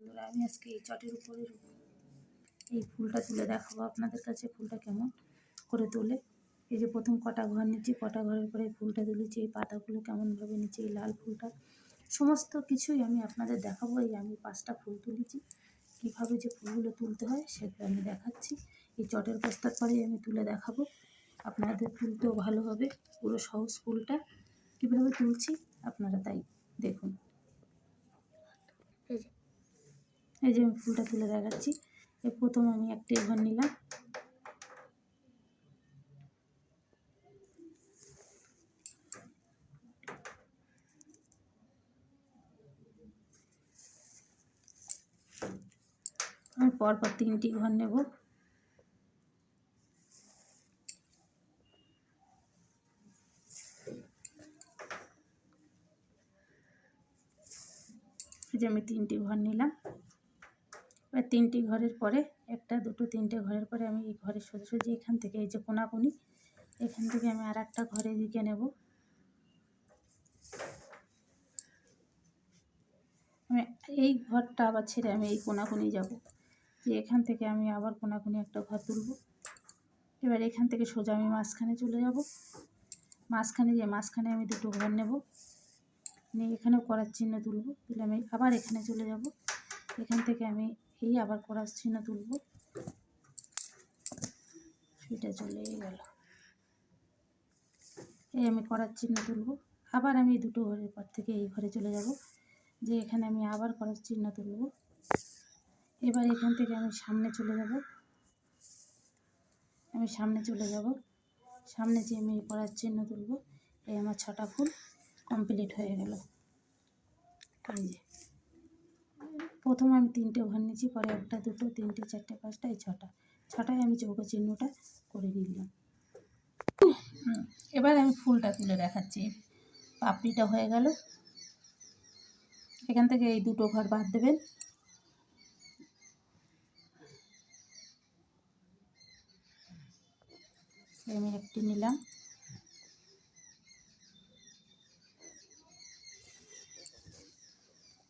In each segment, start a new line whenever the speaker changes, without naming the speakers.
বন্ধুরা, আমি আজকে এই চটের উপরে এই ফুলটা তুলে দেখাবো আপনাদের কাছে ফুলটা কেমন করে তোলে। এই যে প্রথম কটা ঘর নিচ্ছি, কটা ঘরের পরে ফুলটা তুলেছি, এই পাতাগুলো কেমনভাবে নিচ্ছি, এই লাল ফুলটা সমস্ত কিছুই আমি আপনাদের দেখাবো। এই আমি 5টা ফুল তুলেছি, কীভাবে যে ফুলগুলো তুলতে হয় সেগুলো আমি দেখাচ্ছি। এই চটের বস্তার পরেই আমি তুলে দেখাবো, আপনাদের তুলতেও ভালো হবে। পুরো সহজ ফুলটা কীভাবে তুলছি আপনারা তাই দেখুন। এই যে আমি ফুলটা তুলে দেখাচ্ছি। এর প্রথম আমি একটা ঘর নিলাম, আমি পরপর 3টি ঘর নেব। এই যে আমি 3টি ঘর নিলাম। এবার 3টি ঘরের পরে 1টা 2টো 3টে ঘরের পরে আমি এই ঘরের সোজাসুজি এখান থেকে এই যে কোনাকুনি এখান থেকে আমি আর একটা ঘরের দিকে নেব। আমি এই ঘরটা আবার ছেড়ে আমি এই কোনাকুনি যাব, যে এখান থেকে আমি আবার কোনাকুনি একটা ঘর তুলব। এবার এখান থেকে সোজা আমি মাঝখানে চলে যাব। মাঝখানে আমি 2টো ঘর নেব, নিয়ে এখানেও করার চিহ্ন তুলব। তুলে আমি আবার এখানে চলে যাব। এখান থেকে আমি এই আবার করার চিহ্ন তুলব। সেটা চলে গেল। এই আমি করার চিহ্ন তুলব। আবার আমি 2টো ঘরের পর থেকে এই ঘরে চলে যাব, যে এখানে আমি আবার করার চিহ্ন তুলব। এবার এখান থেকে আমি সামনে চলে যাব। সামনে যে আমি করার চিহ্ন তুলব। এই আমার 6টা ফুল কমপ্লিট হয়ে গেল। এই যে প্রথম আমি 3টে ঘর নিয়েছি, পরে 1টা 2টো 3টে 4টে 5টা এই 6টায় আমি চৌকো চিহ্নটা করে দিলাম। এবার আমি ফুলটা তুলে দেখাচ্ছি। পাপড়িটা হয়ে গেল। এখান থেকে এই 2টো ঘর বাদ দেবেন। আমি একটি নিলাম,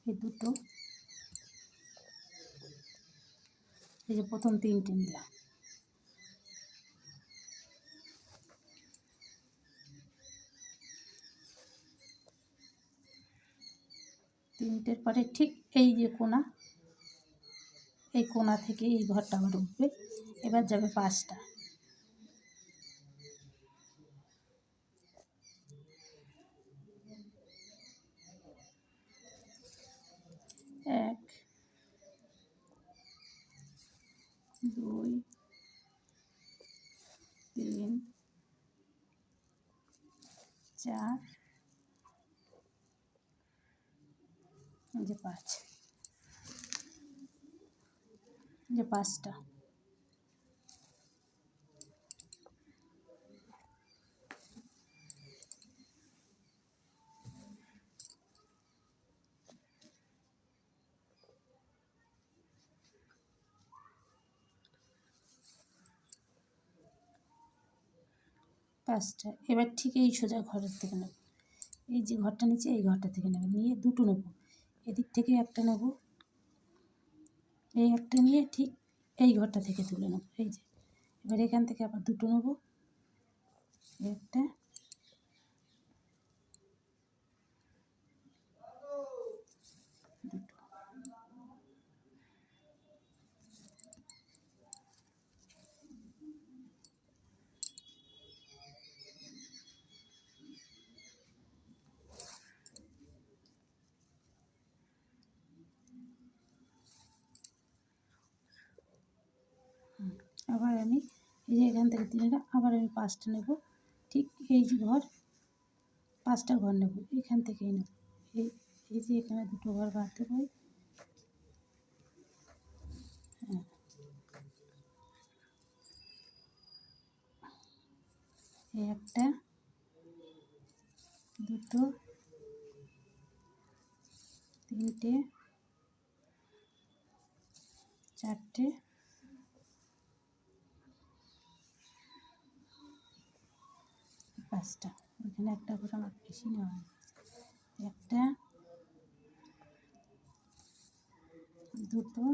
এই 2টো, এই যে প্রথম 3টে নিলাম। তিনটের পরে ঠিক এই যে কোনা, এই কোনা থেকে এই ঘরটা আবার উঠবে। এবার যাবে 5টা। এক, 2, 3, 4, এই যে 5, এই যে 5টা। এবার ঠিক এই সোজা ঘরের থেকে নেব, এই যে ঘরটা নিচে এই ঘরটা থেকে নেব, নিয়ে 2টো নেব। এদিক থেকে একটা নেব, এই একটা নিয়ে ঠিক এই ঘরটা থেকে তুলে নেব। এই যে এবার এখান থেকে আবার 2টো নেব, একটা, দুটো। আবার আমি এই যে এখান থেকে 3টা, আবার আমি 5টা নেব। ঠিক এই যে ঘর 5টা ঘর নেব, এখান থেকেই নেব। এই যে এখানে 2টো ঘর বাদ দেবো। হ্যাঁ, এই একটা, 2টো, 3টে, 4টে, 5টা। এখানে একটা করে আমার বেশি নেওয়া হয়। একটা, দুটো,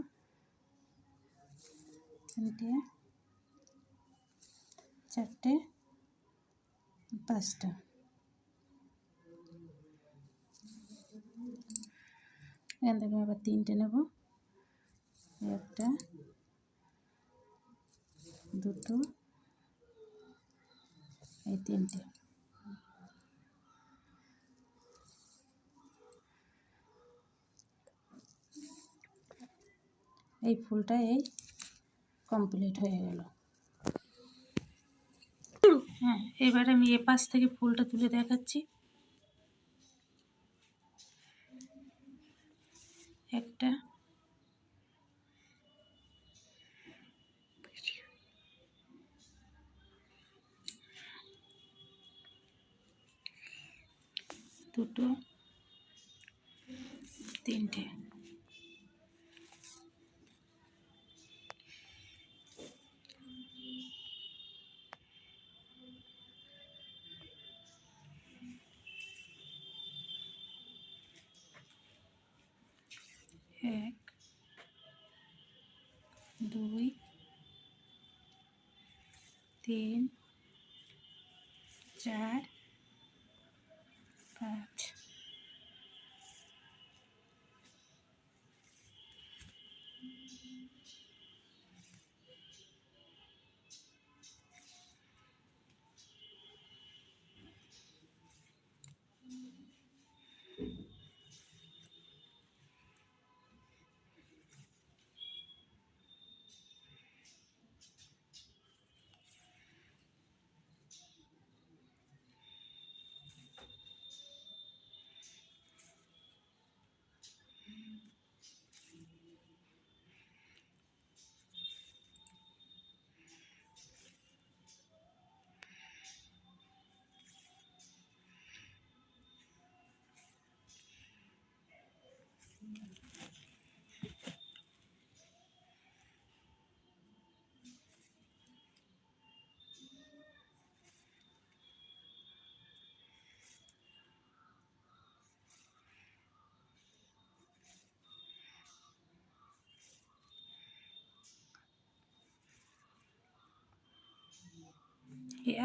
তিনটে, চারটে, পাঁচটা। এখান থেকে আবার তিনটে নেব, একটা, দুটো, এই তিনটে। এই ফুলটা এই কমপ্লিট হয়ে গেল। হ্যাঁ, এবার আমি এ পাশ থেকে ফুলটা তুলে দেখাচ্ছি। একটা, দুটো, তিনটে। এক, দুই, তিন, চার, পাঁচ।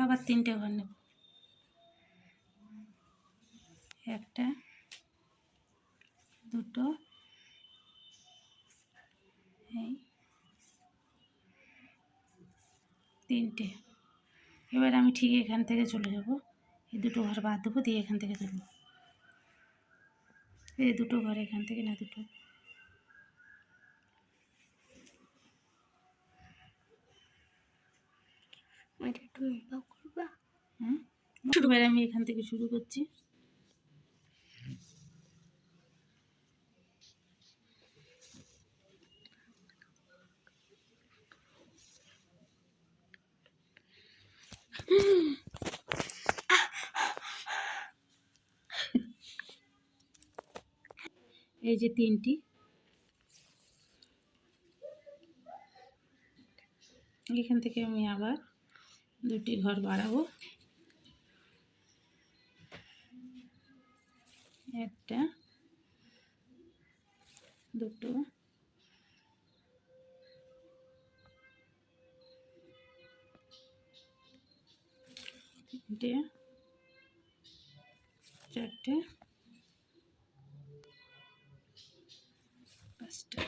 আবার তিনটে ঘর নেব, একটা, দুটো, এই তিনটে। এবার আমি ঠিক এখান থেকে চলে যাব, এই দুটো ঘর বাদ দেবো, দিয়ে এখান থেকে তুলব। এই দুটো ঘর এখান থেকে, না দুটো, এবার আমি এখান থেকে শুরু করছি। এই যে তিনটি, এখান থেকে আমি আবার দুটি ঘর বাড়াবো, একটা, দুটো, তিনটে, চারটে, পাঁচটা।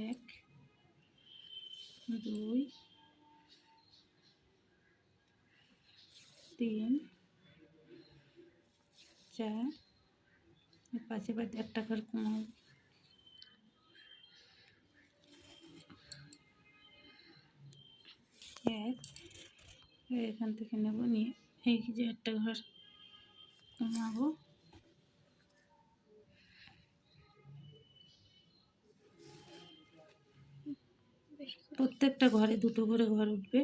এক, দুই, তিন, চার, পাঁচে বাদ একটা ঘর কমাবো, এক, এখান থেকে নেব, নিয়ে এই যে একটা ঘর কমাবো, প্রত্যেকটা ঘরে দুটো করে ঘর উঠবে।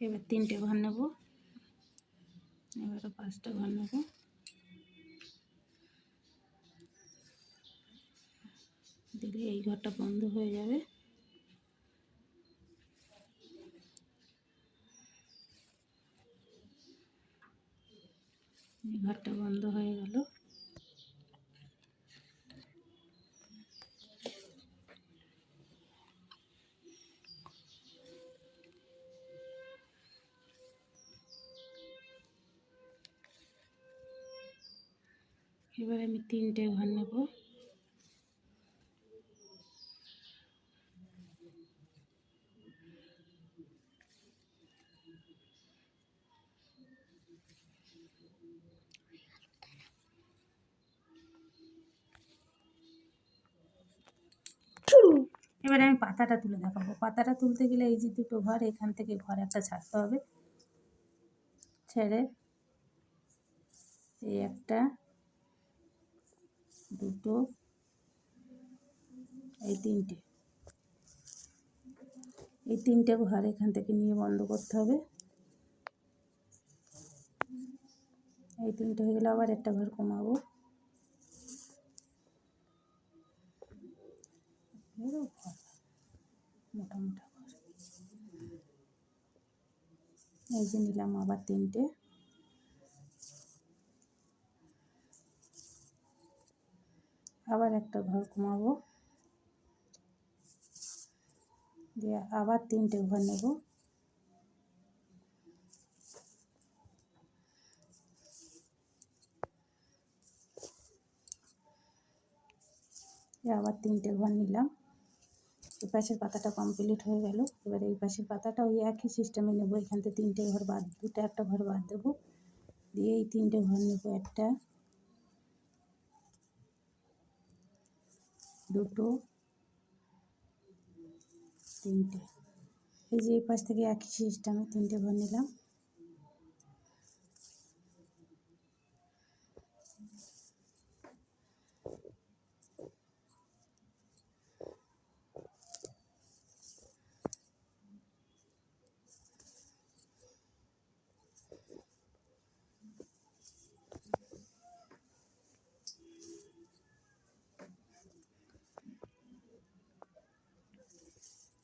এবার তিনটে ঘর নেব, এবার পাঁচটা ঘর নেব, দিলে এই ঘরটা বন্ধ হয়ে যাবে। এই ঘরটা বন্ধ হয়ে গেল। এবার আমি 3টে ঘর নেব। এবারে আমি পাতাটা তুলে দেখাবো। পাতাটা তুলতে গেলে এই যে দুটো ঘর, এখান থেকে ঘর একটা ছাড়তে হবে। ছেড়ে এই একটা, দুটো, এই তিনটে, এই 3টে ঘর এখান থেকে নিয়ে বন্ধ করতে হবে। এই 3টে হয়ে গেলে আবার একটা ঘর কমাবো। মোটা মোটা ঘর, এই যে নিলাম আবার 3টে। আবার একটা ঘর কমাবো, দিয়ে আবার 3টে ঘর নেব। আবার 3টে ঘর নিলাম। এই পাশের পাতাটা কমপ্লিট হয়ে গেল। এবার এই পাশের পাতাটা ওই একই সিস্টেমে নেব। এখান থেকে 3টে ঘর বাদ, একটা ঘর বাদ দেবো, দিয়ে এই 3টে ঘর নেব। একটা, দুটো, 3টে। এই যে এই পাশ থেকে একই সিস্টেমে 3টে ঘর নিলাম।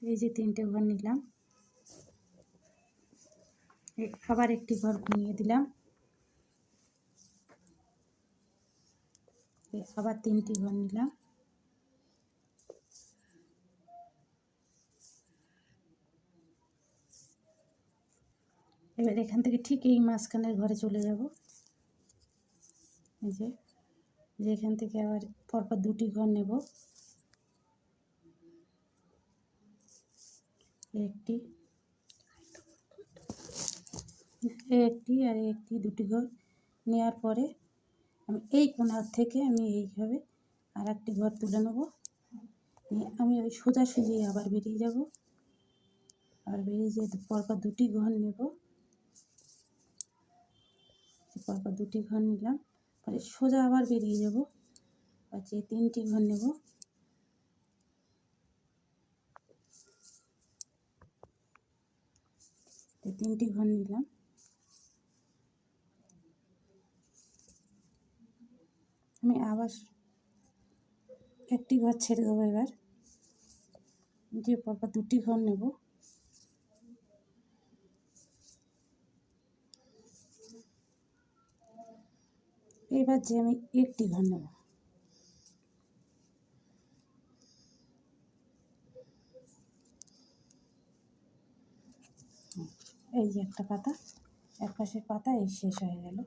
এই যে 3টে ঘর নিলাম। আবার একটি ঘর কমিয়ে দিলাম। আবার 3টি ঘর নিলাম। এবার এখান থেকে ঠিক এই মাঝখানের ঘরে চলে যাব। এই যে এখান থেকে আবার পরপর 2টি ঘর নেব। একটি, একটি আর একটি, 2টি ঘর নেওয়ার পরে আমি এই কোণার থেকে আমি এইভাবে আর একটি ঘর তুলে নেব। আমি ওই সোজাসুজি আবার বেরিয়ে যাব। আর বেরিয়ে যেয়ে পরপর 2টি ঘর নেব। পরপর 2টি ঘর নিলাম, পরে সোজা আবার বেরিয়ে যাব। আর যে 3টি ঘর নেব। এই 3টি ঘর নিলাম। আমি আবার একটি ঘর ছেড়ে দেবো। এবার যে পরপর 2টি ঘর নেব। এবার যে আমি একটি ঘর নেব। এই যে একটা পাতা, এক পাশের পাতা এই শেষ হয়ে গেল।